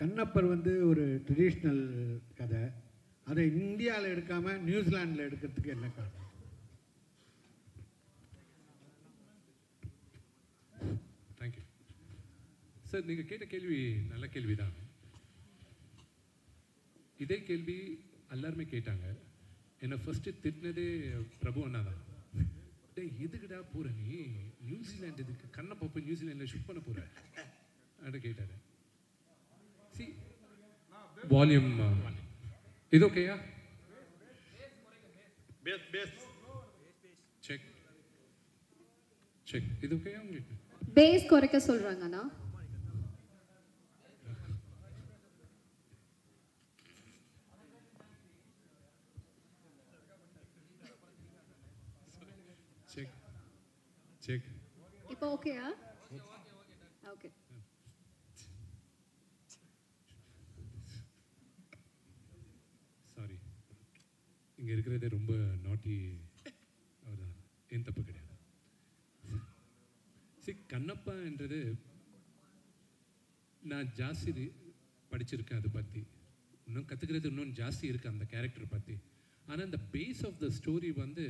கண்ணப்பர் வந்து ஒரு ட்ரெடிஷ்னல் கதை, அதை இந்தியாவில் எடுக்காமல் நியூசிலாண்டில் எடுக்கிறதுக்கு என்ன காரணம்? Thank you sir. நீங்கள் கேட்ட கேள்வி நல்ல கேள்வி தான். இதே கேள்வி எல்லாருமே கேட்டாங்க. என்னை ஃபஸ்ட்டு திட்டினதே பிரபு அண்ணா தான். டே எதுக்குடா போகிற நீ நியூசிலாண்டு, இதுக்கு கண்ணப்பா போய் நியூசிலாண்டில் ஷூட் பண்ண போகிற அப்படின்னு கேட்டார். சி வால்யூம் இது ஓகேயா? செக் செக் இது ஓகேயா உங்களுக்கு? பேஸ் குறைக்க சொல்றாங்கண்ணா. செக் செக் இப்போ ஓகேயா? ஓகே. சாரி, இங்கே இருக்கிறதே ரொம்ப நாட்டி அவர் தான், என் தப்பு கிடையாது. கண்ணப்பான்றது நான் ஜாஸ்தி படிச்சிருக்கேன், அதை பற்றி இன்னும் கற்றுக்கிறது இன்னும் ஜாஸ்தி இருக்குது அந்த கேரக்டர் பற்றி. ஆனால் இந்த பேஸ் ஆஃப் த ஸ்டோரி வந்து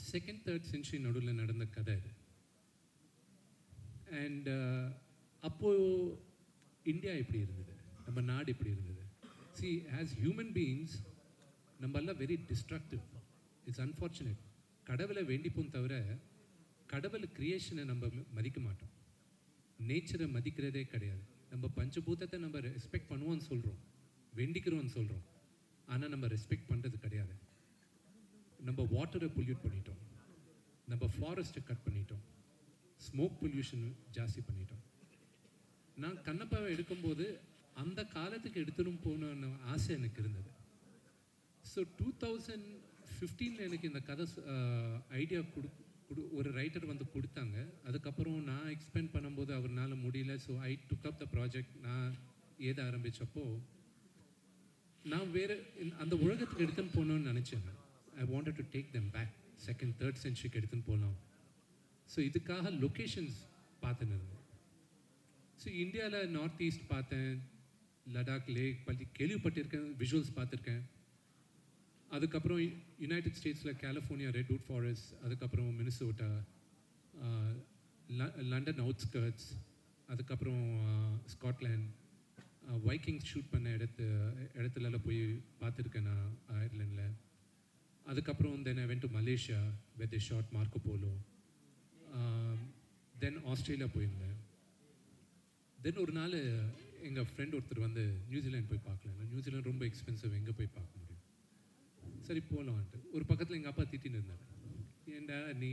2nd 3rd சென்ச்சுரி நடுவில் நடந்த கதை இது. அண்ட் அப்போது இந்தியா எப்படி இருந்தது, நம்ம நாடு எப்படி இருந்தது? சி ஆஸ் ஹியூமன் பீயிங்ஸ் நம்ம எல்லாம் வெரி டிஸ்ட்ரக்டிவ். It's unfortunate. கடவுளை வேண்டிப்போம் தவிர கடவுள் கிரியேஷனை நம்ம மதிக்க மாட்டோம், நேச்சரை மதிக்கிறதே கிடையாது. நம்ம பஞ்சபூதத்தை நம்ம ரெஸ்பெக்ட் பண்ணுவோம்னு சொல்கிறோம், வேண்டிக்கிறோம்னு சொல்கிறோம், ஆனால் நம்ம ரெஸ்பெக்ட் பண்ணுறது கிடையாது. நம்ம வாட்டரை பொல்யூட் பண்ணிட்டோம், நம்ம ஃபாரஸ்ட்டை கட் பண்ணிட்டோம், ஸ்மோக் பொல்யூஷன் ஜாஸ்தி பண்ணிட்டோம். நான் கண்ணப்பாவை எடுக்கும்போது அந்த காலத்துக்கு எடுத்துடும் போகணுன்னு ஆசை எனக்கு இருந்தது. ஸோ 2015 எனக்கு இந்த கதை ஐடியா ஒரு ரைட்டர் வந்து கொடுத்தாங்க. அதுக்கப்புறம் நான் எக்ஸ்பெண்ட் பண்ணும்போது அவர்னால முடியல. So I took up the project. நான் ஏத ஆரம்பித்தப்போ நான் வேறு அந்த உலகத்துக்கு எடுத்துன்னு போகணுன்னு நினச்சேன். I wanted to take them back 2nd 3rd சென்ச்சுரிக்கு எடுத்துன்னு போகலாம். ஸோ இதுக்காக லொக்கேஷன்ஸ் பார்த்துன்னு இருந்தேன். ஸோ இந்தியாவில் நார்த் ஈஸ்ட் பார்த்தேன், லடாக் லேக் பற்றி கேள்விப்பட்டிருக்கேன், விஷுவல்ஸ் பார்த்துருக்கேன். அதுக்கப்புறம் யுனைடெட் ஸ்டேட்ஸில் கலிஃபோர்னியா ரெட்வுட் ஃபாரஸ்ட், அதுக்கப்புறம் மினிசோட்டா, லண்டன் அவுட்ஸ்கர்ட்ஸ், அதுக்கப்புறம் ஸ்காட்லாண்ட், வைக்கிங்ஸ் ஷூட் பண்ண இடத்துலலாம் போய் பார்த்துருக்கேன் நான் அயர்லாண்டில். அதுக்கப்புறம் then I went to Malaysia where they shot Marco Polo. Then Australia போயிருந்தேன். தென் ஒரு நாள் எங்கள் ஃப்ரெண்ட் ஒருத்தர் வந்து நியூசிலாந்து போய் பார்க்கல. நியூசிலாந்து ரொம்ப எக்ஸ்பென்சிவ், எங்கே போய் பார்க்க முடியும், சரி போகலான்ட்டு. ஒரு பக்கத்தில் எங்கள் அப்பா திட்டின்னு இருந்தார். ஏண்டா நீ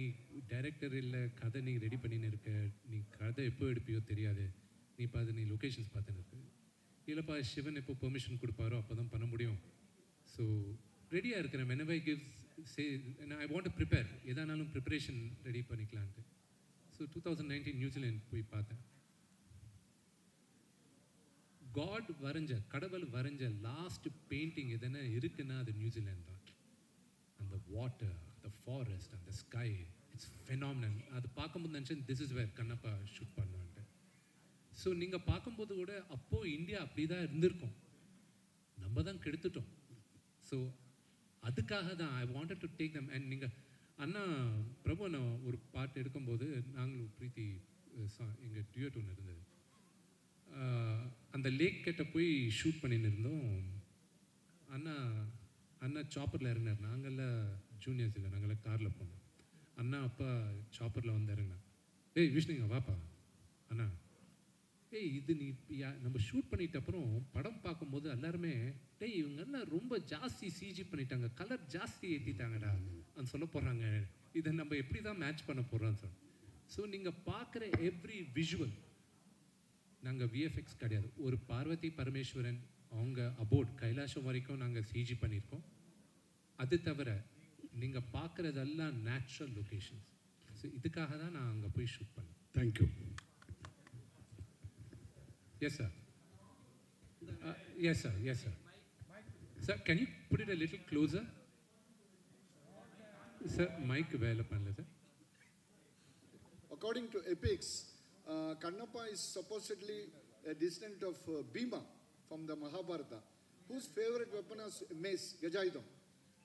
டைரக்டர் இல்லை, கதை நீ ரெடி பண்ணின்னு இருக்க, நீ கதை எப்போ எடுப்பியோ தெரியாது, நீ பார்த்து நீ லொக்கேஷன்ஸ் பார்த்துன்னு இருக்கு. இல்லைப்பா, சிவன் எப்போ பெர்மிஷன் கொடுப்பாரோ அப்போ தான் பண்ண முடியும். ஸோ ரெடியாக இருக்கிறேன். whenever gives say I want to prepare, எதானாலும் ப்ரிப்பரேஷன் ரெடி பண்ணிக்கலான்ட்டு. ஸோ 2019 நியூசிலாந்து போய் பார்த்தேன். காட் வரைஞ்ச, கடவுள் வரைஞ்ச லாஸ்ட் பெயிண்டிங் எதுனா இருக்குன்னா அது நியூசிலாந்து தான். அந்த வாட்டர், அந்த ஃபாரஸ்ட், அந்த ஸ்கை, இட்ஸ் ஃபெனாமினல். அது பார்க்கும்போது நினச்சேன் this is where Kannappa shoot பண்ணுவான்ட்டு. ஸோ நீங்கள் பார்க்கும்போது கூட அப்போது இந்தியா அப்படி தான் இருந்திருக்கும், நம்ம தான் கெடுத்துட்டோம். ஸோ அதுக்காக தான் ஐ wanted to take them. And நீங்கள் அண்ணா பிரபு அண்ணா ஒரு பாட்டு எடுக்கும்போது நாங்களும் பிரீத்தி எங்கள் டியூட் ஒன்று இருந்தது, அந்த லேக் கிட்ட போய் ஷூட் பண்ணின்னு இருந்தோம். அண்ணா சாப்பரில் இறங்கினார். நாங்கள்லாம் ஜூனியர்ஸ் இல்லை, நாங்கள்லாம் காரில் போனோம். அண்ணா அப்பா சாப்பரில் வந்து இறங்கினா, ஏய் விஷ்ணுங்க வாப்பா அண்ணா, ஏய் இது நீ நம்ம ஷூட் பண்ணிட்ட அப்புறம் படம் பார்க்கும்போது எல்லாருமே டேய் இவங்கெல்லாம் ரொம்ப ஜாஸ்தி சிஜி பண்ணிட்டாங்க, கலர் ஜாஸ்தி ஏற்றிட்டாங்கடா அது சொல்ல போகிறாங்க, இதை நம்ம எப்படி தான் மேட்ச் பண்ண போகிறோம்னு சொன்னோம். ஸோ நீங்கள் பார்க்குற எவ்ரி விஷுவல், நாங்கள் விஎஃப்எக்ஸ் கிடையாது. ஒரு பார்வதி பரமேஸ்வரன் அவங்க அபோட் கைலாசம் வரைக்கும் நாங்கள் சிஜி பண்ணியிருக்கோம். அது தவிர நீங்கள் பார்க்குறதெல்லாம் நேச்சுரல் லொக்கேஷன்ஸ். ஸோ இதுக்காக தான் நான் அங்கே போய் ஷூட் பண்ணேன். Thank you. Yes sir. Yes sir, yes sir. Sir can you put it a little closer? Sir mic வேலை பண்ணல sir. According to epics, Kannappa is supposedly a descendant of Bhima from the Mahabharata, whose favorite weapon was mace, Gajayudham.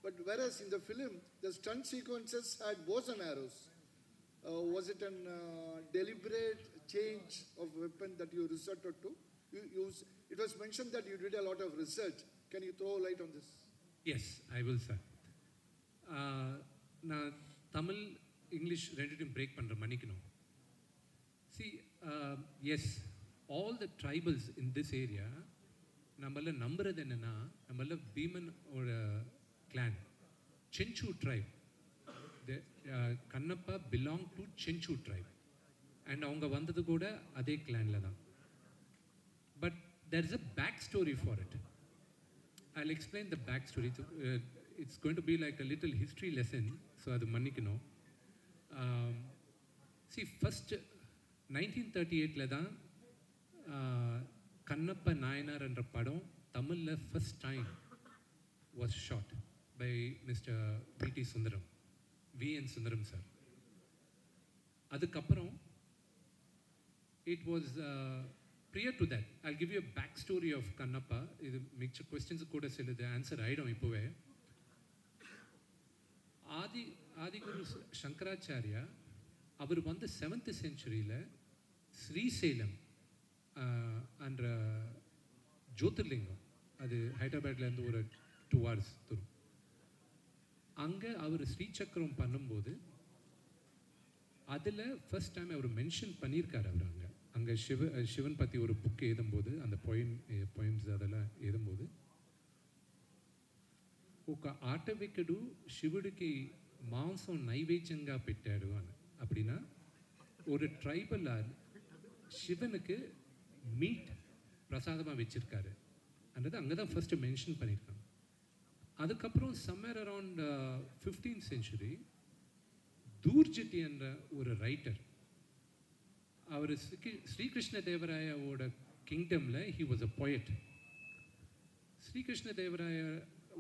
But whereas in the film, the stunt sequences had bows and arrows. Was it a deliberate change of weapon that you resorted to? It was mentioned that you did a lot of research. Can you throw light on this? Yes, I will, sir. நான் Tamil English ரெண்டுத்தையும் break பண்ணுற மன்னிக்கணும். See yes, all the tribals in this area நம்மள நம்புறது என்னென்னா, நம்மள பீமனோட clan Chenchu tribe. Kannappa belong to Chenchu tribe and அவங்க வந்தது கூட அதே கிளானில் தான். But there is a back story for it. I'll explain the back story. It's going to be like a little history lesson, so adu mannikano. See, first 1938 la dhaan Kannappa Nayanar என்ற படம் தமிழ்ல first time was shot by Mr. V.T. Sundaram, V.N. Sundaram sir. அதுக்கப்புறம் it was prior to that, I'll give you a backstory of Kannappa. இது மிச்ச questions கூட சிலது answer ஆகிடும் இப்போவே. ஆதிகுரு சங்கராச்சாரியா அவர் வந்து 7th centuryயில் ஸ்ரீசைலம் என்ற ஜோதிர்லிங்கம், அது ஹைதராபாத்லேருந்து ஒரு 2 hours தூரம், அங்கே அவர் ஸ்ரீசக்கரம் பண்ணும்போது அதில் ஃபர்ஸ்ட் டைம் அவர் மென்ஷன் பண்ணியிருக்கார். அவர் அங்கே சிவன் பற்றி ஒரு புக் எழுதும்போது, அந்த பொயம்ஸ் அதெல்லாம் எழுதும்போது, ఒక ఆటవికుడు శివుడికి మాంసం నైవేద్యంగా పెట్టాడు అని. அப்படின்னா ஒரு ட்ரைபல் சிவனுக்கு மீட் பிரசாதமாக வச்சுருக்காரு அன்றது அங்கே தான் ஃபர்ஸ்ட்டு மென்ஷன் பண்ணியிருக்காங்க. அதுக்கப்புறம் summer around 15th century Dhurjati என்ற ஒரு ரைட்டர், அவர் ஸ்ரீகிருஷ்ண தேவராயாவோட கிங்டமில் he was a poet. Srikrishna Devaraya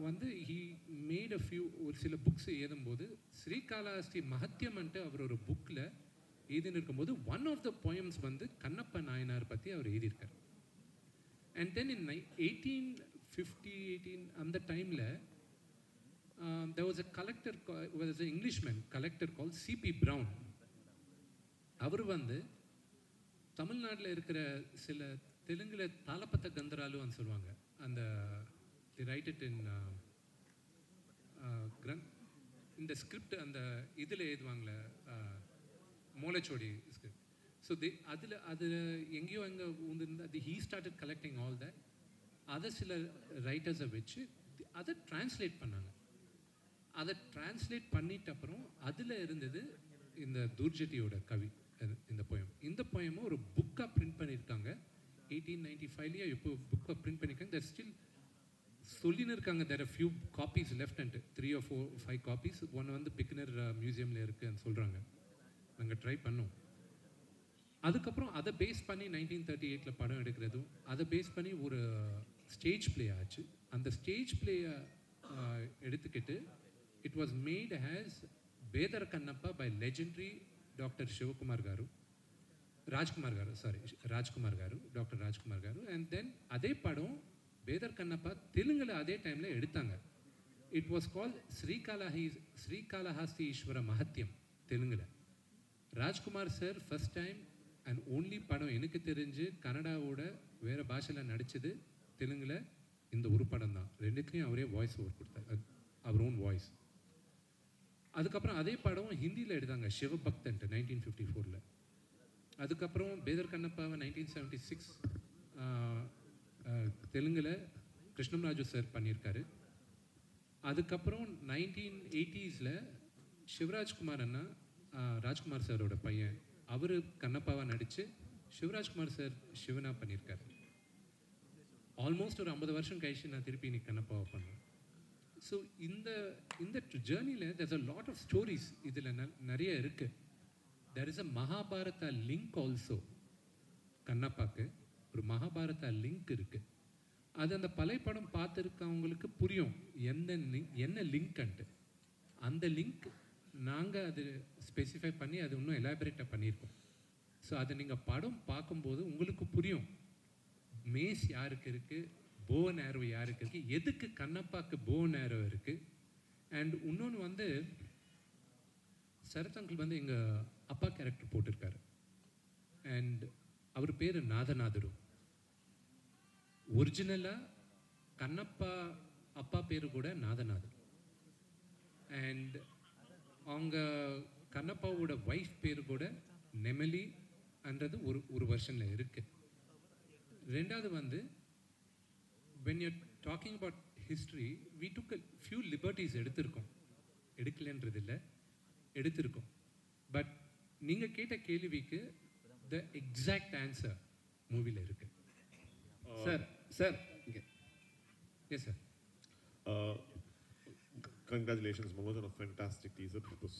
வந்து ஹி மேட் அ ஃபியூ ஒரு சில புக்ஸ் எழுதும்போது ஸ்ரீகாளஹஸ்தி மஹத்தியம்ன்ட்டு அவர் ஒரு புக்கில் எழுதின்னு இருக்கும்போது ஒன் ஆஃப் த போயம்ஸ் வந்து கண்ணப்ப நாயனார் பற்றி அவர் எழுதியிருக்கார். அண்ட் தென் இன் 1850 அந்த டைமில் there was a collector, was an Englishman collector called C.P. Brown. அவர் வந்து தமிழ்நாட்டில் இருக்கிற சில தெலுங்குல தாளப்பத்த கந்தராலுன்னு சொல்லுவாங்க, அந்த ரைட் இட் இன் இந்த ஸ்கிரிப்ட் அந்த இதில் எழுதுவாங்களே மோலச்சோடி ஸ்கிரிப்ட். ஸோ அதில் எங்கேயோ எங்கே வந்து அது he started collecting all that. அதை சில ரைட்டர்ஸை வச்சு அதை டிரான்ஸ்லேட் பண்ணாங்க. அதை டிரான்ஸ்லேட் பண்ணிட்ட அப்புறம் அதில் இருந்தது இந்த தூர்ஜட்டியோட கவி, இந்த போயம். இந்த போயமும் ஒரு புக்காக பிரிண்ட் பண்ணியிருக்காங்க 1895 இப்போ புக்காக பிரிண்ட் பண்ணியிருக்காங்க. தட் ஸ்டில் சொல்லின்னு இருக்காங்க. There are few copies left and 3 or 4 or 5 copies. ஒன்று வந்து பிக்னர் மியூசியமில் இருக்குன்னு சொல்கிறாங்க. நாங்கள் ட்ரை பண்ணோம். அதுக்கப்புறம் அதை பேஸ் பண்ணி 1938 படம் எடுக்கிறதும் அதை பேஸ் பண்ணி ஒரு ஸ்டேஜ் பிளே ஆச்சு. அந்த ஸ்டேஜ் பிளேயை எடுத்துக்கிட்டு it was made as Bedar Kannappa by legendary Dr. Shivakumar Garu, Rajkumar Garu, Dr. Rajkumar Garu. And then அதே படம் Bedar Kannappa தெலுங்குல அதே டைம்ல எடுத்தாங்க. It was called Srikalahasti Ishvara Mahatyam தெலுங்குல. Rajkumar sir first time and only படம் எனக்கு தெரிஞ்சு கன்னடாவோட வேறு பாஷையில் நடித்தது தெலுங்குல இந்த ஒரு படம் தான். ரெண்டுத்துலேயும் அவரே வாய்ஸ் ஓவர் கொடுத்தாரு, அவர் ஓன் வாய்ஸ். அதுக்கப்புறம் அதே படம் ஹிந்தியில் எடுத்தாங்க, சிவபக்தன்ட்டு 1954. அதுக்கப்புறம் பேதர் கண்ணப்பாவை 1976 தெலுங்கில் கிருஷ்ணராஜு சார் பண்ணியிருக்காரு. அதுக்கப்புறம் 1980s சிவராஜ்குமார் அண்ணா, ராஜ்குமார் சாரோட பையன், அவர் கண்ணப்பாவாக நடித்து சிவராஜ்குமார் சார் சிவனா பண்ணியிருக்காரு. ஆல்மோஸ்ட் ஒரு 50 வருஷம் கழிச்சு நான் திருப்பி இன்னைக்கு கண்ணப்பாவை பண்ணுவேன். ஸோ இந்த ஜேர்னியில் there's a lot of stories இதில் நிறைய இருக்குது. there is a Mahabharata link also. கண்ணப்பாக்கு ஒரு மகாபாரதா லிங்க் இருக்குது. அது அந்த பழைய படம் பார்த்துருக்கவங்களுக்கு புரியும் என்ன லிங்க்ன்ட்டு. அந்த லிங்க் நாங்கள் அது ஸ்பெசிஃபை பண்ணி அது இன்னும் எலாபரேட்டாக பண்ணியிருக்கோம். ஸோ அதை நீங்கள் படம் பார்க்கும்போது உங்களுக்கு புரியும் மேஸ் யாருக்கு இருக்குது, போன் ஆரோ யாருக்கு இருக்குது, எதுக்கு கண்ணப்பாக்கு போன் ஆரோ இருக்குது. அண்ட் இன்னொன்று வந்து சரத் அங்கிள் வந்து எங்கள் அப்பா கேரக்டர் போட்டிருக்காரு. அண்ட் அவர் பேர் நாதநாதரு. ஒரிஜினலாக கண்ணப்பா அப்பா பேர் கூட நாதநாதர். அண்ட் அவங்க கண்ணப்பாவோட ஒய்ஃப் பேர் கூட நெமலி என்றது ஒரு வருஷனில் இருக்குது. ரெண்டாவது வந்து when you're talking about history, we took a few liberties எடுக்கலன்றது இல்லை, எடுத்திருக்கோம். பட் நீங்கள் கேட்ட கேள்விக்கு த எக்ஸாக்ட் ஆன்சர் மூவியில் இருக்கு. Sir yes sir. Congratulations, Mohod, on a fantastic teaser. It was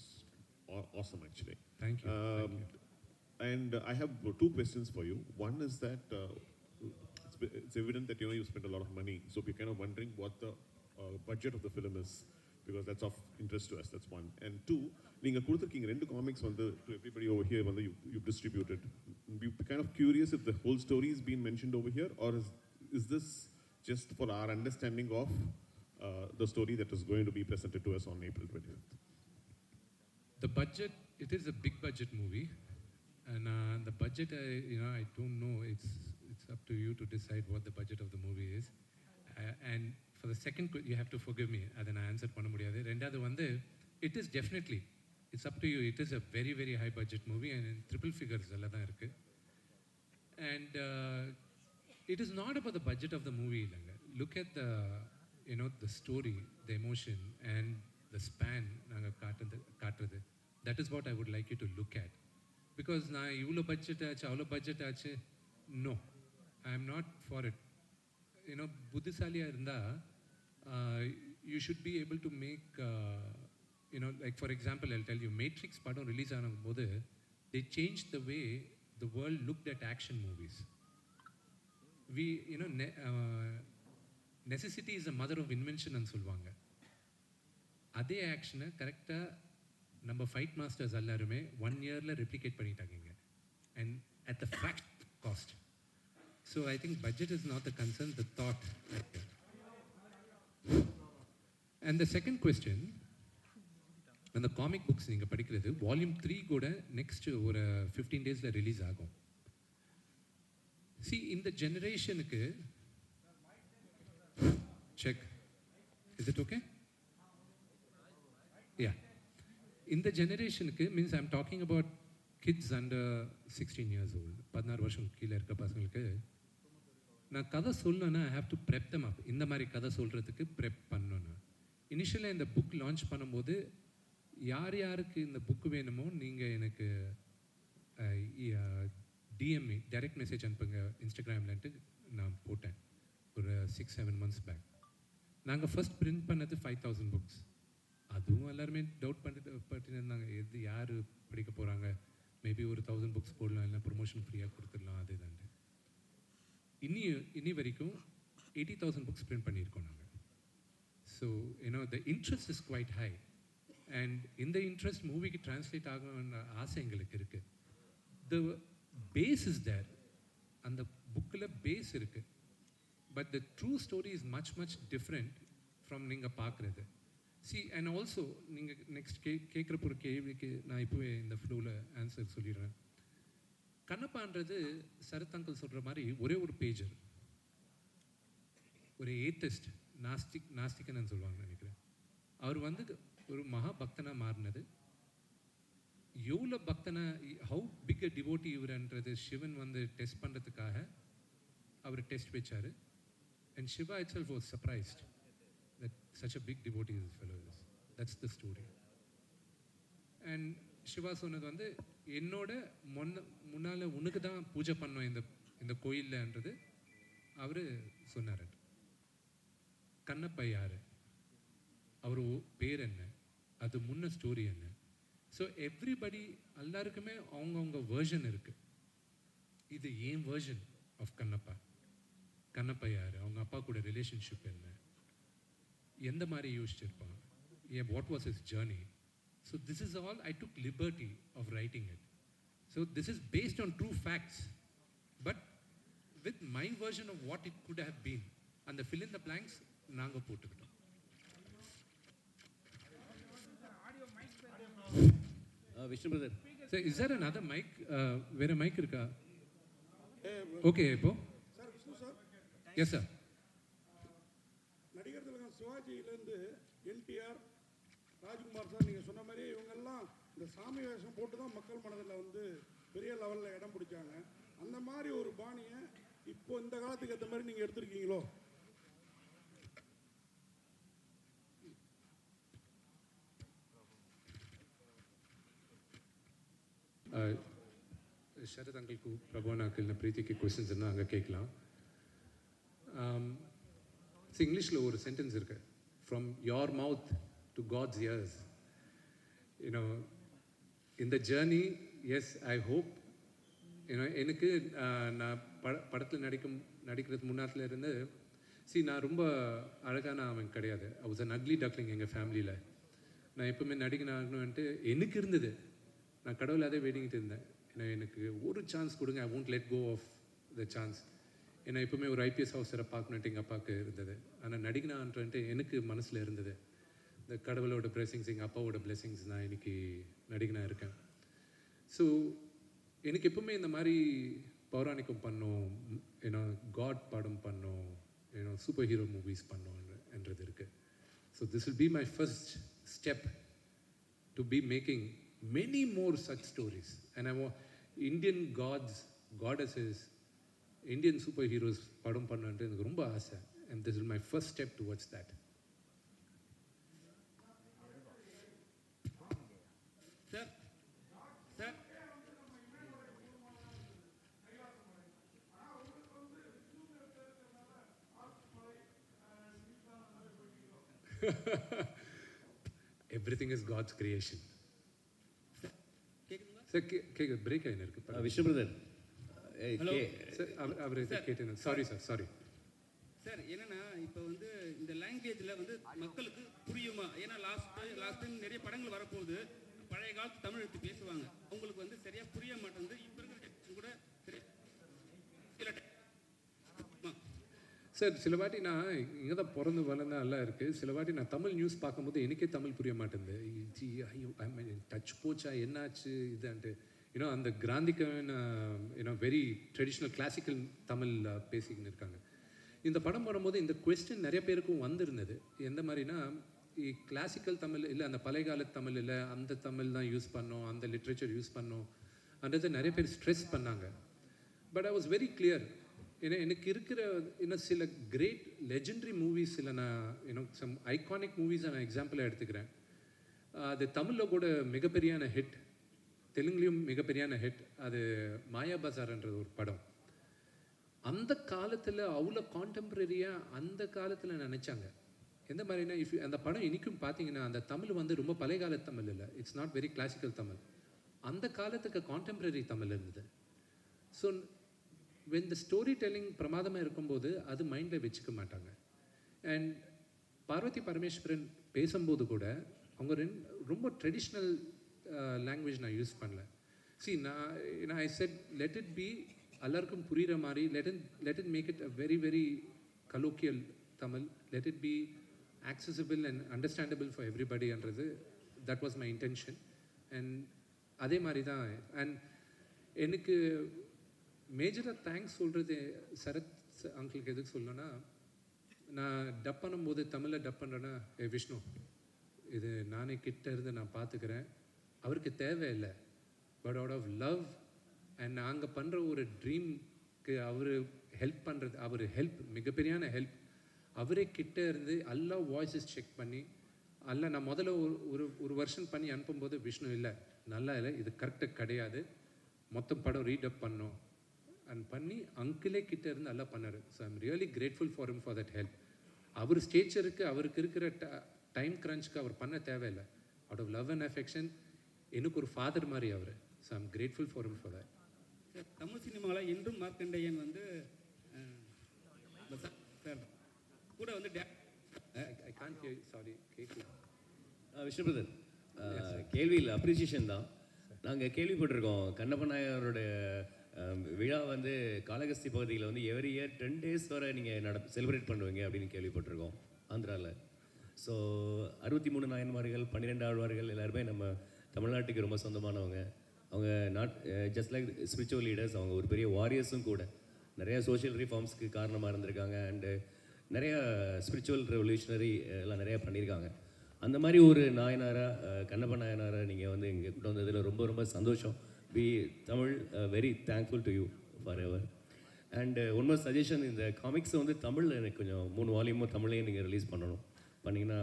awesome, actually. Thank you. And I have two questions for you. One is that it's evident that you spent a lot of money, so we're kind of wondering what the budget of the film is, because that's of interest to us. That's one. And two, நீங்க கொடுத்திருக்கீங்க ரெண்டு comics வந்து to everybody over here வந்து you've distributed. We're kind of curious if the whole story is being mentioned over here, or is this just for our understanding of the story that is going to be presented to us on April 25th? The budget, it is a big budget movie, and the budget, I don't know. It's up to you to decide what the budget of the movie is. And for the second, you have to forgive me. Adha na answer panna mudiyadhu. Rendavathu vandu, it is definitely, it's up to you. It is a very, very high budget movie, and in triple figures alla dhaan irukku. And it is not about the budget of the movie. Look at the the story, the emotion, and the span naanga kaatradhu. That is what I would like you to look at. Because na ivlo budget aachu, avlo budget aachu, no, I am not for it. புத்திசாலியா இருந்தா you should be able to make like for example, I'll tell you, Matrix படம் release ஆனபோது they changed the way the world looked at action movies. We necessity is the mother of invention ன்னு சொல்லுவாங்க. அதே ஆக்ஷனை கரெக்டாக நம்ம fight masters எல்லாருமே 1 இயரில் replicate பண்ணிட்டாங்க, and at the fraction cost. So I think budget is not the concern, the thought. And the second question, அந்த comic books நீங்கள் படிக்கிறது வால்யூம் 3 கூட நெக்ஸ்ட் ஒரு 15 டேஸில் ரிலீஸ் ஆகும். இந்த ஜெனரேஷனுக்கு check, is it okay? Ya, இந்த ஜெனரேஷனுக்கு means I am talking about kids under 16 years old, 16 வருஷம் கீழே இருக்க பசங்களுக்கு நான் கதை சொல்லணும்னா ஐ ஹாவ் டு ப்ரெப் தம் அப். இந்த மாதிரி கதை சொல்கிறதுக்கு ப்ரெப் பண்ணணும். இனிஷியலாக இந்த புக் லான்ச் பண்ணும்போது யார் யாருக்கு இந்த புக்கு வேணுமோ நீங்கள் எனக்கு டிஎம்இ டைரக்ட் மெசேஜ் அனுப்புங்க இன்ஸ்டாகிராம்லன்ட்டு நான் போட்டேன் ஒரு 6-7 months பேக். நாங்கள் ஃபர்ஸ்ட் பிரிண்ட் பண்ணது 5000 புக்ஸ். அதுவும் எல்லாருமே டவுட் பண்ணிட்டு இருந்தாங்க, எது யார் படிக்க போகிறாங்க, மேபி ஒரு 1000 புக்ஸ் போடலாம், இல்லை ப்ரொமோஷன் ஃப்ரீயாக கொடுத்துடலாம், அதே தாண்டு. இனி வரைக்கும் 80,000 புக்ஸ் பிரிண்ட் பண்ணியிருக்கோம் நாங்கள். So the interest is quite high, and இந்த இன்ட்ரெஸ்ட் மூவிக்கு டிரான்ஸ்லேட் ஆகணும்னு ஆசை எங்களுக்கு இருக்குது. த பேஸ் இஸ் தேர், அந்த புக்கில் பேஸ் இருக்குது. But the true story is much different from நீங்கள் பார்க்குறது. அண்ட் ஆல்சோ நீங்கள் நெக்ஸ்ட் கேட்குற ஒரு கேள்விக்கு நான் இப்போவே இந்த ஃப்ளோவில் ஆன்சர் சொல்லிடுறேன். கண்ணப்பான்றது சரத் அங்கிள் சொல்கிற மாதிரி ஒரே ஒரு பேஜர், ஒரு ஏத்திஸ்ட், நாஸ்திகன்னு சொல்லுவாங்க நினைக்கிறேன். அவர் வந்து ஒரு மகா பக்தனாக மாறினது. எவ்வளோ பக்தனா, ஹவு பிக் அ டிவோட்டி இவர்ன்றது சிவன் வந்து டெஸ்ட் பண்ணுறதுக்காக அவர் டெஸ்ட் வச்சார். And Shiva itself was surprised that such a big devotee this fellow is. That's the story. And Shiva சொன்னது வந்து என்னோட முன்னால் உனக்கு தான் பூஜை பண்ணோம் இந்த கோயில்லன்றது அவர் சொன்னார். கண்ணப்பா யார், அவர் பேர் என்ன, அது முன்ன ஸ்டோரி என்ன. ஸோ எவ்ரிபடி எல்லாருக்குமே அவங்கவுங்க வேர்ஷன் இருக்குது. இது ஏன் வேர்ஷன் ஆஃப் கண்ணப்பா. கண்ணப்பா யார், அவங்க அப்பா கூட ரிலேஷன்ஷிப் என்ன, எந்த மாதிரி யோசிச்சிருப்பான், what was his journey. So this is all I took liberty of writing it. So this is based on true facts, but with my version of what it could have been. அந்த fill in the blanks நாங்கள் போட்டுக்கிட்டோம். Vishnu brother, sir is there another mic? வேற mic இருக்கா? Okay இப்போ sir Vishnu sir, yes sir. நடிகர் திலகம் சிவாஜியிலேருந்து NTR, Rajkumar sir, நீங்கள் சொன்ன மாதிரி இவங்கெல்லாம் இந்த சாமி வேஷம் போட்டு தான் மக்கள் மனதில் வந்து பெரிய லெவலில் இடம் பிடிச்சாங்க. அந்த மாதிரி ஒரு பாணியை இப்போ இந்த காலத்துக்கு ஏற்ற மாதிரி நீங்கள் எடுத்திருக்கீங்களோ? ಶರತ್ ಅಂಕಲ್ಗೂ ಪ್ರಭುವನ ಅಂಕಲ್ನ ಪ್ರೀತಿಗೆ ಕ್ವೆಶನ್ಸ್ அங்கே கேட்கலாம். இங்கிலீஷில் ஒரு சென்டென்ஸ் இருக்கு, from your mouth to God's ears. You know இந்த ஜேர்னி, எஸ் ஐ ஹோப் எனக்கு நான் படத்தில் நடிக்கிறது முன்னாத்தில் இருந்து நான் ரொம்ப அழகான அவன் கிடையாது. I was an ugly duckling எங்கள் ஃபேமிலியில். நான் எப்பவுமே நடிக்கணும்னுட்டு எனக்கு இருந்தது. நான் கடவுள் அதே வேண்டிக்கிட்டு இருந்தேன். ஏன்னா எனக்கு ஒரு சான்ஸ் கொடுங்க, I won't let go of the chance. ஏன்னா எப்பவுமே ஒரு ஐபிஎஸ் ஆஃபீஸரை பார்க்கணுன்ட்டு எங்கள் அப்பாவுக்கு இருந்தது. ஆனால் நடிக்கணுன்ட்டு எனக்கு மனசில் இருந்தது. இந்த கடவுளோட பிளெஸிங்ஸ், எங்கள் அப்பாவோட பிளெஸிங்ஸ், நான் இன்னைக்கு நடிகனாக இருக்கேன். ஸோ எனக்கு எப்பவுமே இந்த மாதிரி பௌராணிக்கம் பண்ணோம், ஏன்னா காட் படம் பண்ணோம், ஏன்னா சூப்பர் ஹீரோ மூவிஸ் பண்ணோன்றது இருக்குது. So this will be my first step to be making many more such stories. And I want Indian gods, goddesses, Indian superheroes padam pannandu enakku romba aasai, and this is my first step towards that. sir, Everything is God's creation. Sir கேட்க break ஆகின இருக்கு. Vishnu brother, sir அவர் கேட்டேன். Sorry sir, sorry sir. என்னன்னா இப்போ வந்து இந்த லாங்குவேஜில் வந்து மக்களுக்கு புரியுமா? ஏன்னா லாஸ்ட் டைம் நிறைய படங்கள் வரப்போகுது, பழைய காலத்து தமிழ் எடுத்து பேசுவாங்க, அவங்களுக்கு வந்து சரியாக புரிய மாட்டேங்குது. இப்போ இருக்கிற கூட சார் சில வாட்டி நான் இங்கே தான் பிறந்து வளர்ந்தா எல்லாம் இருக்குது. சில வாட்டி நான் தமிழ் நியூஸ் பார்க்கும்போது எனக்கே தமிழ் புரிய மாட்டேங்குது. ஐயோ டச் போச்சா, என்னாச்சு இதுன்ட்டு. ஏன்னா அந்த கிராந்திகன் வெரி ட்ரெடிஷ்னல் கிளாசிக்கல் தமிழ் பேசிக்கின்னு இருக்காங்க. இந்த படம் வரும்போது இந்த கொஸ்டின் நிறைய பேருக்கும் வந்திருந்தது. எந்த மாதிரினா, கிளாசிக்கல் தமிழ் இல்லை, அந்த பழைய கால தமிழ் இல்லை, அந்த தமிழ் தான் யூஸ் பண்ணோம், அந்த லிட்ரேச்சர் யூஸ் பண்ணோம் அன்றதை நிறைய பேர் ஸ்ட்ரெஸ் பண்ணாங்க. But I was very clear. ஏன்னா எனக்கு இருக்கிற இன்னும் சில கிரேட் லெஜெண்டரி மூவிஸ் இல்லை, நான் சம் ஐகானிக் மூவிஸை நான் எக்ஸாம்பிளாக எடுத்துக்கிறேன். அது தமிழில் கூட மிகப்பெரியான ஹிட், தெலுங்குலேயும் மிகப்பெரியான ஹிட். அது மாயா பஜார்ன்றது ஒரு படம். அந்த காலத்தில் அவ்வளோ கான்டெம்பரரியாக அந்த காலத்தில் நினச்சாங்க. எந்த மாதிரினா, அந்த படம் இன்றைக்கும் பார்த்தீங்கன்னா அந்த தமிழ் வந்து ரொம்ப பழைய கால தமிழ் இல்லை, it's not very classical Tamil. அந்த காலத்துக்கு கான்டெம்பரரி தமிழ் இருந்தது. So when the story telling பிரமாதமாக இருக்கும்போது அது மைண்டில் வச்சுக்க மாட்டாங்க. அண்ட் பார்வதி பரமேஸ்வரன் பேசும்போது கூட அவங்க ரொம்ப ட்ரெடிஷ்னல் லாங்குவேஜ் நான் யூஸ் பண்ணல. நான் ஐ செட் லெட் இட் பி எல்லாருக்கும் புரிகிற மாதிரி, let it make it a very very colloquial Tamil, let it be accessible and understandable for everybody என்றது that was my intention. And அதே மாதிரி தான். அண்ட் எனக்கு மேஜராக தேங்க்ஸ் சொல்கிறது சரத் அங்கிளுக்கு எதுக்கு சொல்லணும்னா, நான் டப் பண்ணும்போது தமிழில் டப் பண்ணுறேன்னா, விஷ்ணு இது நானே கிட்ட இருந்து நான் பார்த்துக்கிறேன், அவருக்கு தேவையில்லை, but out of love and நாங்கள் பண்ணுற ஒரு ட்ரீம்க்கு அவர் ஹெல்ப் பண்ணுறது, அவர் ஹெல்ப் மிகப்பெரியான ஹெல்ப். அவரே கிட்ட இருந்து எல்லா வாய்ஸஸ் செக் பண்ணி நான் முதல்ல ஒரு வருஷன் பண்ணி அனுப்பும்போது விஷ்ணு இல்லை நல்லா இல்லை, இது கரெக்டாக கிடையாது, மொத்தம் படம் ரீடப் பண்ணோம் அண்ட் பண்ணி அங்கிளே கிட்ட இருந்து எல்லாம் பண்ணார். So I'm really grateful for him for that help. அவர் ஸ்டேச்சருக்கு அவருக்கு இருக்கிற டைம் கிரன்ச்சுக்கு அவர் பண்ண தேவையில்லை. Out of love and affection எனக்கு ஒரு ஃபாதர் மாதிரி அவர். So I'm grateful for him for that. Tamil சினிமாவில் என்றும் மார்க்கண்டையன் வந்து கூட வந்து ஐ கான்ட் ஹியர், சாரி கேட்கல. விஷ்ணு பிரதர், கேள்வியில் அப்ரிசியேஷன் தான். நாங்கள் கேள்விப்பட்டிருக்கோம் கண்ணப்ப நாயரோட விழா வந்து காளகஸ்தி பகுதியில் வந்து எவ்ரி இயர் 10 days வரை நீங்கள் செலிப்ரேட் பண்ணுவீங்க அப்படின்னு கேள்விப்பட்டிருக்கோம் ஆந்திராவில். ஸோ 63 நாயன்மார்கள், 12 ஆழ்வார்கள் எல்லாருமே நம்ம தமிழ்நாட்டுக்கு ரொம்ப சொந்தமானவங்க. அவங்க not just like spiritual leaders, அவங்க ஒரு பெரிய வாரியர்ஸும் கூட. நிறையா சோஷியல் ரிஃபார்ம்ஸ்க்கு காரணமாக இருந்திருக்காங்க. அண்டு நிறையா ஸ்பிரிச்சுவல் ரெவல்யூஷனரி எல்லாம் நிறையா பண்ணியிருக்காங்க. அந்த மாதிரி ஒரு நாயனாராக, கண்ணப்ப நாயனாராக நீங்கள் வந்து இங்கே கொண்டு வந்ததில் ரொம்ப ரொம்ப சந்தோஷம். We Tamil very thankful to you forever. And one more suggestion, இந்த காமிக்ஸை வந்து தமிழில் எனக்கு கொஞ்சம் 3 வால்யூமும் தமிழையும் நீங்கள் ரிலீஸ் பண்ணணும். பண்ணிங்கன்னா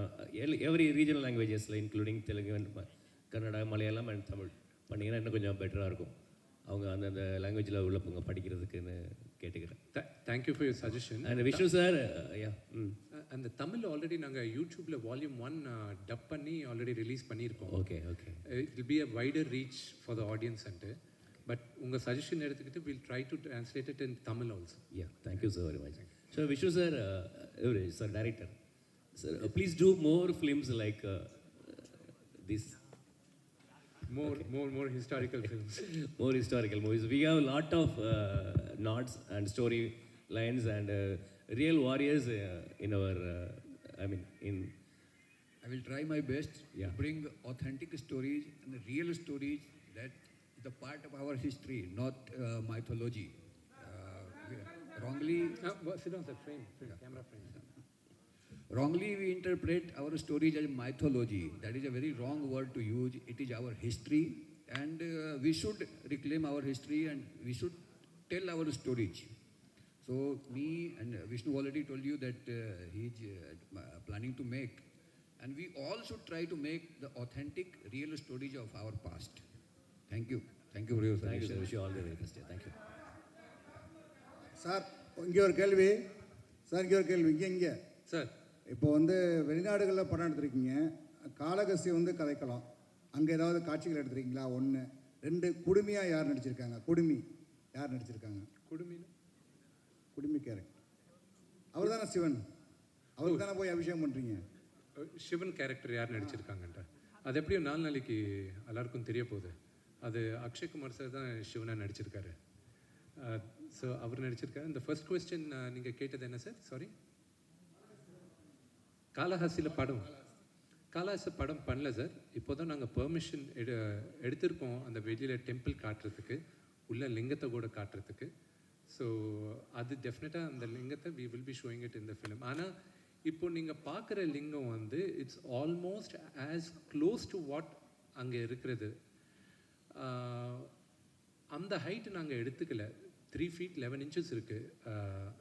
எவ்ரி ரீஜனல் லாங்குவேஜஸில் இன்க்ளூடிங் தெலுங்கு, கன்னடா, மலையாளம் அண்ட் தமிழ் பண்ணிங்கன்னா இன்னும் கொஞ்சம் பெட்டராக இருக்கும். அவங்க அந்தந்த லாங்குவேஜில் உள்ளவங்க படிக்கிறதுக்குன்னு கேட்டுக்கிறேன். Thank you for your suggestion. And Vishnu sir, ya அந்த தமிழ் ஆல்ரெடி நாங்கள் யூடியூப்பில் வால்யூம் 1 டப் பண்ணி ஆல்ரெடி ரிலீஸ் பண்ணியிருக்கோம். Okay okay. It will be a wider reach for the audience and. But உங்கள் சஜஷன் எடுத்துக்கிட்டு will try to translate it in Tamil also. Ya, thank you sir very much. So Vishnu sir, sir director sir, please do more films like this. More historical films. More historical movies. We have a lot of nods and story lines and real warriors in our, I will try my best Yeah. to bring authentic stories and real stories that is a part of our history, not mythology. Wrongly, Sit down, sir. Frame, camera frame. wrongly we interpret our stories as mythology. That is a very wrong word to use. It is our history, and we should reclaim our history and we should tell our stories. So me and Vishnu already told you that he is planning to make, and we all should try to make the authentic, real stories of our past. Thank you. Thank you for your Thank you, sir. suggestion. Wish you all the very best. Thank you. Sir இங்கே ஒரு கேள்வி. Sir இங்கே ஒரு கேள்வி. இங்கே sir, இப்போ வந்து வெளிநாடுகளில் படம் எடுத்திருக்கீங்க. காளகஸ்தி வந்து கதைக்கலாம். அங்கே ஏதாவது காட்சிகள் எடுத்திருக்கீங்களா? 1 2 குடுமியாக யார் நடிச்சிருக்காங்க? குடுமி யார் நடிச்சிருக்காங்க? குடுமி கேரக்டர் அவர் தானே சிவன். அவருக்கு தானே போய் அபிஷேகம் பண்ணுறீங்க. சிவன் கேரக்டர் யார் நடிச்சிருக்காங்கன்ற அது எப்படியும் 4 நாளைக்கு எல்லாருக்கும் தெரிய போகுது. அது அக்ஷய்குமார் சார் தான் சிவனாக நடிச்சிருக்காரு. ஸோ அவர் நடிச்சிருக்காரு. இந்த ஃபர்ஸ்ட் கொஸ்டின் நீங்கள் கேட்டது என்ன சார்? சாரி. காளஹஸ்தியில் காளஹஸ்தி படம் பண்ணல சார். இப்போ தான் நாங்கள் பெர்மிஷன் எடுத்திருக்கோம் அந்த வெளியில் டெம்பிள் காட்டுறதுக்கு, உள்ள லிங்கத்தை கூட காட்டுறதுக்கு. ஸோ அது டெஃபினட்டாக அந்த லிங்கத்தை we will be showing it in the film. ஆனால் இப்போ நீங்கள் பார்க்குற லிங்கம் வந்து it's almost as close to what அங்கே இருக்கிறது. அந்த ஹைட்டு நாங்கள் எடுத்துக்கல. 3 feet 11 inches இருக்குது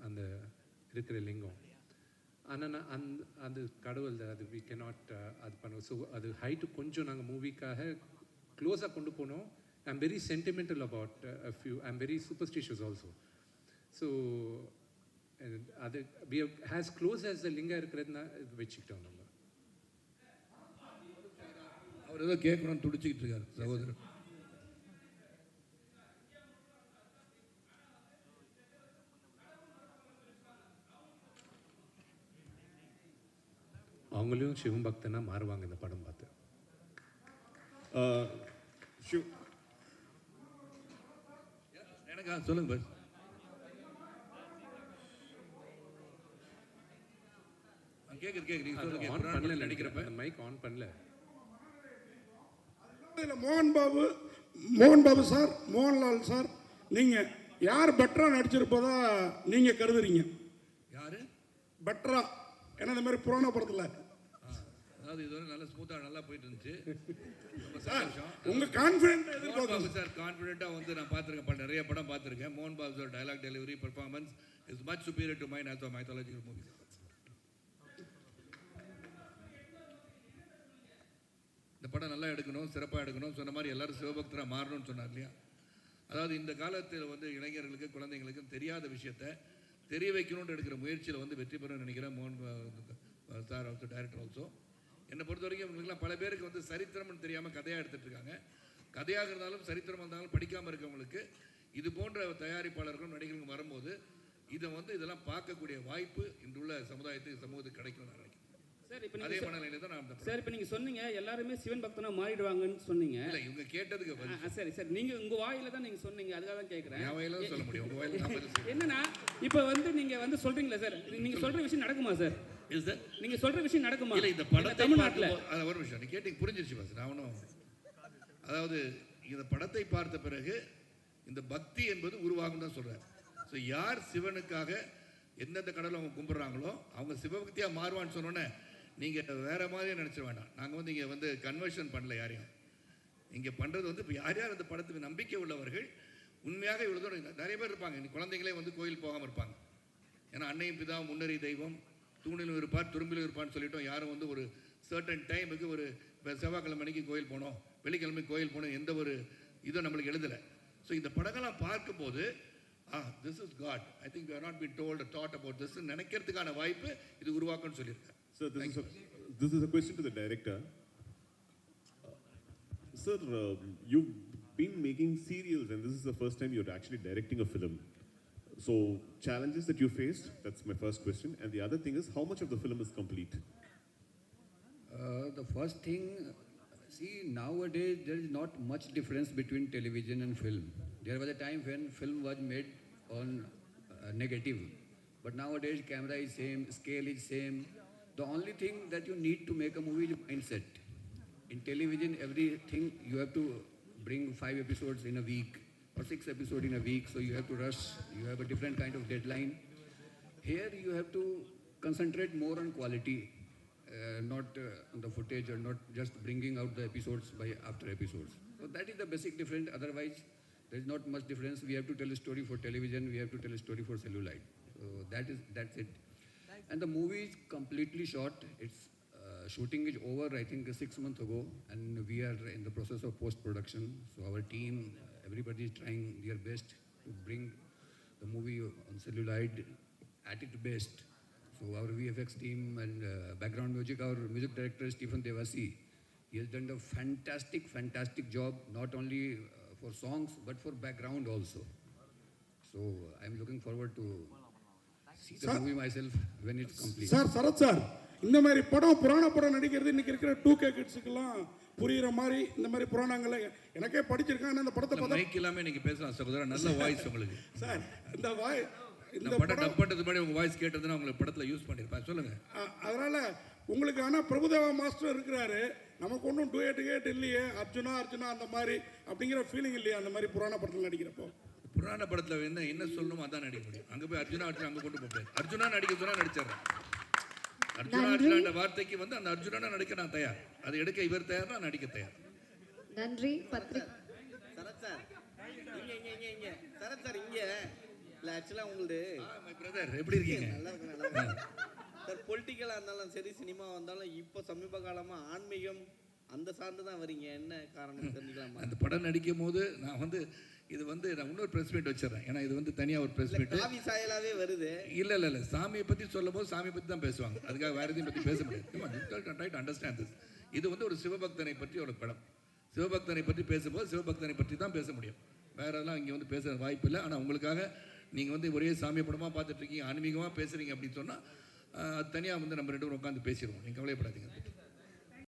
அந்த இருக்கிற லிங்கம். ஆனால் அந்த கடவுள் அது வி கேனாட் அது பண்ணுவோம். ஸோ அது ஹைட்டு கொஞ்சம் நாங்கள் மூவிக்காக க்ளோஸாக கொண்டு போனோம். I am very sentimental about a few. I am very superstitious also. So அது we has close as the lingam இருக்கிறதுனா வச்சுக்கிட்டோம் நம்ம. அவர் ஏதோ கேட்கணும்னு துடிச்சிக்கிட்டு இருக்காரு சகோதரர். அவங்களையும் சிவன் பக்தனா மாறுவாங்க இந்த படம் பார்த்து. எனக்கு சொல்லுங்க பஸ். கேக்குறேன். நடிக்கிறப்ப மைக் ஆன் பண்ணல. மோகன் பாபு சார், மோகன்லால் சார், நீங்க யார் பெட்டரா நடிச்சிருப்பதா நீங்க கருதுறீங்க? யாரு பெட்டரா? ஏன்னா இந்த மாதிரி புராண படத்துல அதாவது இதுவரை நல்ல ஸ்மூத்தாக நல்லா போயிட்டு இருந்துச்சு. உங்க கான்ஃபிடென்ட் மோகன் பாபு சார் கான்ஃபிடென்ட்டாக வந்து நான் பார்த்துருக்கேன், நிறைய படம் பார்த்துருக்கேன். மோகன் Babu sir dialogue delivery performance is much superior to mine as a mythological movie. இந்த படம் நல்லா எடுக்கணும், சிறப்பாக எடுக்கணும், சொன்ன மாதிரி எல்லாரும் சிவபக்தராக மாறணும்னு சொன்னார் இல்லையா? அதாவது இந்த காலத்தில் வந்து இளைஞர்களுக்கு, குழந்தைங்களுக்கும் தெரியாத விஷயத்தை தெரிய வைக்கணும்னு எடுக்கிற முயற்சியில் வந்து வெற்றி பெறணும்னு நினைக்கிறேன். மோகன் சார் ஆல்சோ டைரக்டர் ஆல்சோ. என்னை பொறுத்த வரைக்கும் இவங்களுக்குலாம் பல பேருக்கு வந்து சரித்திரம்னு தெரியாமல் கதையாக எடுத்துகிட்டு இருக்காங்க. கதையாக இருந்தாலும் சரித்திரம் இருந்தாலும் படிக்காமல் இருக்கவங்களுக்கு இது போன்ற தயாரிப்பாளர்களும் நடிகர்களும் வரும்போது இதை வந்து இதெல்லாம் பார்க்கக்கூடிய வாய்ப்பு இன்றுள்ள சமுதாயத்துக்கு, சமூகத்துக்கு கிடைக்கும் நான் நினைக்கிறேன். சார் இப்போ அதே நீங்கள் மனநிலையில தான் நான் அந்த சார் இப்போ நீங்கள் சொன்னீங்க எல்லாருமே சிவன் பக்தனா மாறிடுவாங்கன்னு சொன்னீங்க. இல்லை இவங்க கேட்டதுக்கு பதில் சரி சார், நீங்கள் உங்கள் வாயில தான் நீங்கள் சொன்னீங்க, அதுக்காக தான் கேட்குறேன். என் வாயில தான் சொல்ல முடியும், உங்க வாயில நான் பதில் சொல்ல என்னன்னா இப்போ வந்து நீங்கள் வந்து சொல்கிறீங்களா சார், நீங்கள் சொல்கிற விஷயம் நடக்குமா சார்? முடியும். சார் நீங்கள் சொல்கிற விஷயம் நடக்குமா? இல்லை இந்த படத்தை தமிழ்நாட்டில் பார்க்கும்போது அது ஒரு விஷயம் நீ கேட்டீங்க புரிஞ்சிருச்சு பாஸ். நான் ஒன்றும் அதாவது இந்த படத்தை பார்த்த பிறகு இந்த பக்தி என்பது உருவாகும் தான் சொல்கிறேன். ஸோ யார் சிவனுக்காக எந்தெந்த கடவுளை அவங்க கும்பிட்றாங்களோ அவங்க சிவபக்தியாக மாறுவான்னு சொன்னோன்னே நீங்கள் வேற மாதிரியே நினச்சிட வேண்டாம். நாங்கள் வந்து இங்கே வந்து கன்வர்ஷன் பண்ணல யாரையும். இங்கே பண்ணுறது வந்து இப்போ யார் யார் அந்த படத்துக்கு நம்பிக்கை உள்ளவர்கள் உண்மையாக இவ்வளோ தூரம் நிறைய பேர் இருப்பாங்க. இன்னைக்கு குழந்தைங்களே வந்து கோயில் போகாமல் இருப்பாங்க. ஏன்னா அன்னையும் பிதாவும் முன்னறி தெய்வம் தூணிலும் இருப்பார் துரும்பிலும் இருப்பான்னு சொல்லிட்டோம். யாரும் வந்து ஒரு சர்டன் டைமுக்கு ஒரு இப்போ செவ்வாய்க்கிழமை அன்னைக்கு கோயில் போனோம், வெள்ளிக்கிழமை கோயில் போனோம், எந்த ஒரு இதுவும் நம்மளுக்கு எழுதலை. ஸோ இந்த படங்கள்லாம் பார்க்கும்போது this is God, I think we are not been told thought about this நினைக்கிறதுக்கான வாய்ப்பு இது உருவாக்கும்னு சொல்லியிருக்கேன். Sir, this is a question to the director. Sir, you've been making serials and this is the first time you're actually directing a film. So, challenges that you faced, that's my first question. And the other thing is, how much of the film is complete? The first thing, see, nowadays there is not much difference between television and film. There was a time when film was made on negative, but nowadays camera is same, scale is same. The only thing that you need to make a movie is mindset. In television, everything you have to bring 5 episodes in a week or 6 episodes in a week, so you have to rush. You have a different kind of deadline. Here you have to concentrate more on quality. Not on the footage or not just bringing out the episodes by after episodes. So that is the basic difference. Otherwise, there is not much difference. We have to tell a story for television. We have to tell a story for celluloid. So that's it. And the movie is completely shot. Its shooting is over, I think, 6 months ago, and we are in the process of post-production. So our team, everybody is trying their best to bring the movie on celluloid at its best. So our VFX team and background music, our music director Stephen Devasi, he has done a fantastic job, not only for songs but for background also. So I'm looking forward to see the movie myself when it's complete. Sir Sarath sir, இந்த மாதிரி படம் புராண படம் நடிக்கிறது இன்னைக்கு இருக்கிற 2K கிட்ஸுக்கெல்லாம் புரியுற மாதிரி இந்த மாதிரி புராணங்களை எனக்கே படிச்சிருக்கேன். அந்த படத்தை பார்த்தா மைக் இல்லாமல் இன்னைக்கு பேசலாம் சகோதரர், நல்ல வாய்ஸ் உங்களுக்கு. சார் இந்த இந்த படம் டப் பண்ணுறது மாதிரி உங்கள் வாய்ஸ் கேட்டதுன்னா உங்களுக்கு படத்தில் யூஸ் பண்ணியிருப்பேன். சொல்லுங்கள். அதனால உங்களுக்கு ஆனால் பிரபுதேவா மாஸ்டர் இருக்கிறாரு, நமக்கு ஒன்றும் டூயட் இல்லையே, அர்ஜுனா அந்த மாதிரி அப்படிங்கிற ஃபீலிங் இல்லையா அந்த மாதிரி புராண படத்தில் நடிக்கிறப்போ? புராண படத்தில் என்ன சொல்லணுமோ அதான் நடிக்க முடியும். அங்கே போய் அர்ஜுனா அங்கே கொண்டு போய் அர்ஜுனா நடிக்க சொன்னால் நடிச்சிடறேன். அர்ஜுனா வார்த்தைக்கு வந்து அந்த அர்ஜுனா நடிக்க நான் தயார், அதை எடுக்க இவர் தயார், நான் நடிக்க தயார். நன்றி. பத்ரிக் சரத் சார் இங்க சரத் சார் இங்க இல்லை ஆக்சுவலாக உங்களுக்கு மை பிரதர் எப்படி இருக்கீங்க? நல்லா இருக்கு சார். பொலிட்டிக்கலாக இருந்தாலும் சரி, சினிமா வந்தாலும் இப்போ சமீப காலமாக ஆன்மீகம் அந்த சார்ந்து தான் வரீங்க, என்ன காரணம் தெரிஞ்சுக்கலாமா? அந்த படம் நடிக்கும் போது நான் வந்து இது வந்து நான் இன்னொரு ப்ரெஸ் மீட் வச்சிடறேன். ஏன்னா இது வந்து தனியாக ஒரு ப்ரெஸ் மீட் காவி சாயலாவே வருது. இல்லை சாமியை பற்றி சொல்லும் போது சாமியை பற்றி தான் பேசுவாங்க, அதுக்காக வேறு எதையும் பற்றி பேச முடியாது. Understand this. இது வந்து ஒரு சிவபக்தனை பற்றி ஒரு படம். சிவபக்தனை பற்றி பேசும்போது சிவபக்தனை பற்றி தான் பேச முடியும், வேறெல்லாம் இங்கே வந்து பேசுகிற வாய்ப்பு இல்லை. ஆனால் உங்களுக்காக நீங்கள் வந்து ஒரே சாமி படமாக பார்த்துட்ருக்கீங்க, ஆன்மீகமாக பேசுகிறீங்க அப்படின்னு சொன்னால் அது தனியாக வந்து நம்ம 2 பேரும் உட்காந்து பேசிடுவோம், நீங்கள் கவலைப்படாதீங்க.